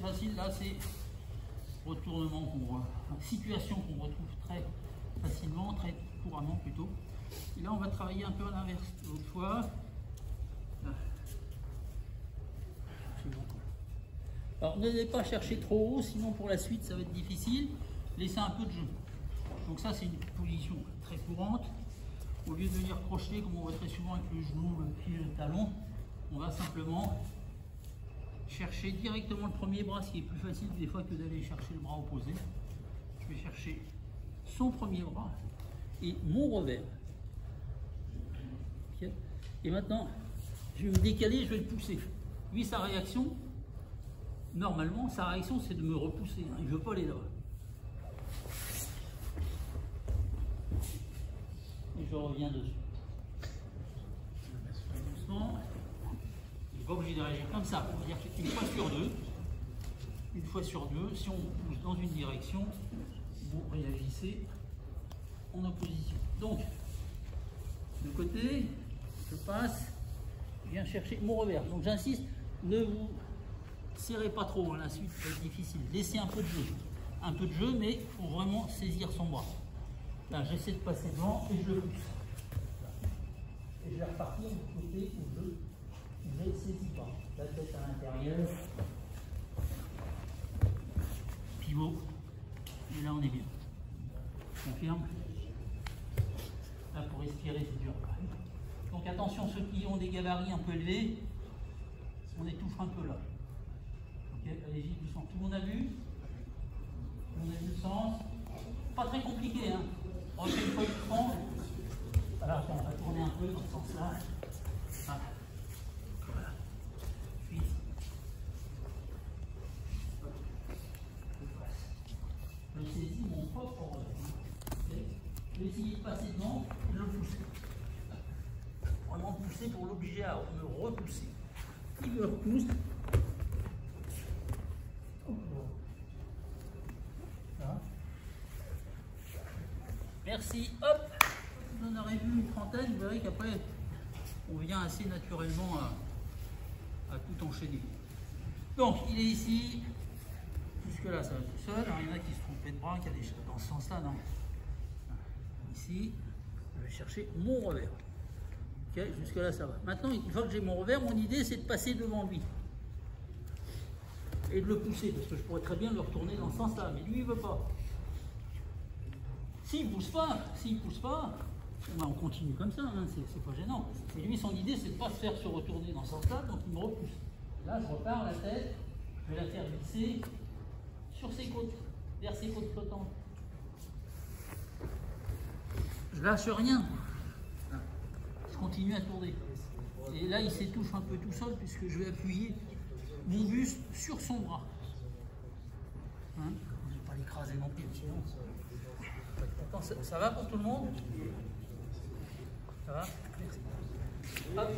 facile là, c'est retournement situation qu'on retrouve très facilement, très couramment plutôt. Et là, on va travailler un peu à l'inverse. L'autre fois. Alors, n'allez pas chercher trop haut, sinon pour la suite, ça va être difficile. Laissez un peu de jeu. Donc ça, c'est une position très courante. Au lieu de venir crocheter, comme on voit très souvent avec le genou, le pied, le talon, on va simplement chercher directement le premier bras, ce qui est plus facile des fois que d'aller chercher le bras opposé. Je vais chercher son premier bras et mon revers. Okay. Et maintenant, je vais me décaler, je vais le pousser. Lui, sa réaction, normalement, sa réaction, c'est de me repousser. Il ne veut pas aller là. Et je reviens dessus. Doucement. Il n'est pas obligé de réagir comme ça. On va dire qu'une fois sur deux, si on pousse dans une direction, vous réagissez en opposition. Donc, de côté, je passe, je viens chercher mon revers. Donc j'insiste, ne vous serrez pas trop, la suite va être difficile. Laissez un peu de jeu. Un peu de jeu, mais il faut vraiment saisir son bras. Là, j'essaie de passer devant et je le pousse. Et je vais repartir du côté où je ne saisis pas. La tête à l'intérieur. Pivot. Et là, on est bien. Je confirme. Là, pour respirer, c'est dur. Donc attention, ceux qui ont des gabarits un peu élevés, on étouffe un peu là. Ok, allez-y, doucement. Tout le monde a vu? Tout le monde a vu le sens? Pas très compliqué, hein. On refait une fois le front. Voilà, on va tourner un peu dans ce sens-là. Voilà. Voilà. Puis, je saisis mon propre revers. Okay. Je vais essayer de passer devant et de le pousser. Vraiment pousser pour l'obliger à me repousser. Il me repousse. Voilà. Merci. Hop. Vous en aurez vu une trentaine. Vous verrez qu'après, on vient assez naturellement à tout enchaîner. Donc, il est ici. Jusque-là, ça va tout seul. Alors, il y en a qui se trompaient de bras, qui allaient dans ce sens-là, non. Ici, je vais chercher mon revers. Ok, jusque-là, ça va. Maintenant, une fois que j'ai mon revers, mon idée, c'est de passer devant lui. Et de le pousser, parce que je pourrais très bien le retourner dans ce sens-là. Mais lui, il ne veut pas. S'il ne pousse pas, ben on continue comme ça, hein, c'est pas gênant. Et lui, son idée, c'est de ne pas se faire se retourner dans ce sens-là, donc il me repousse. Là, je repars la tête, je vais la faire glisser sur ses côtes, vers ses côtes flottantes. Je lâche rien. Je continue à tourner. Et là, il s'étouffe un peu tout seul, puisque je vais appuyer mon buste sur son bras. Hein, je ne vais pas l'écraser non plus. Attends, ça va pour tout le monde? Ça va? Merci. Hop.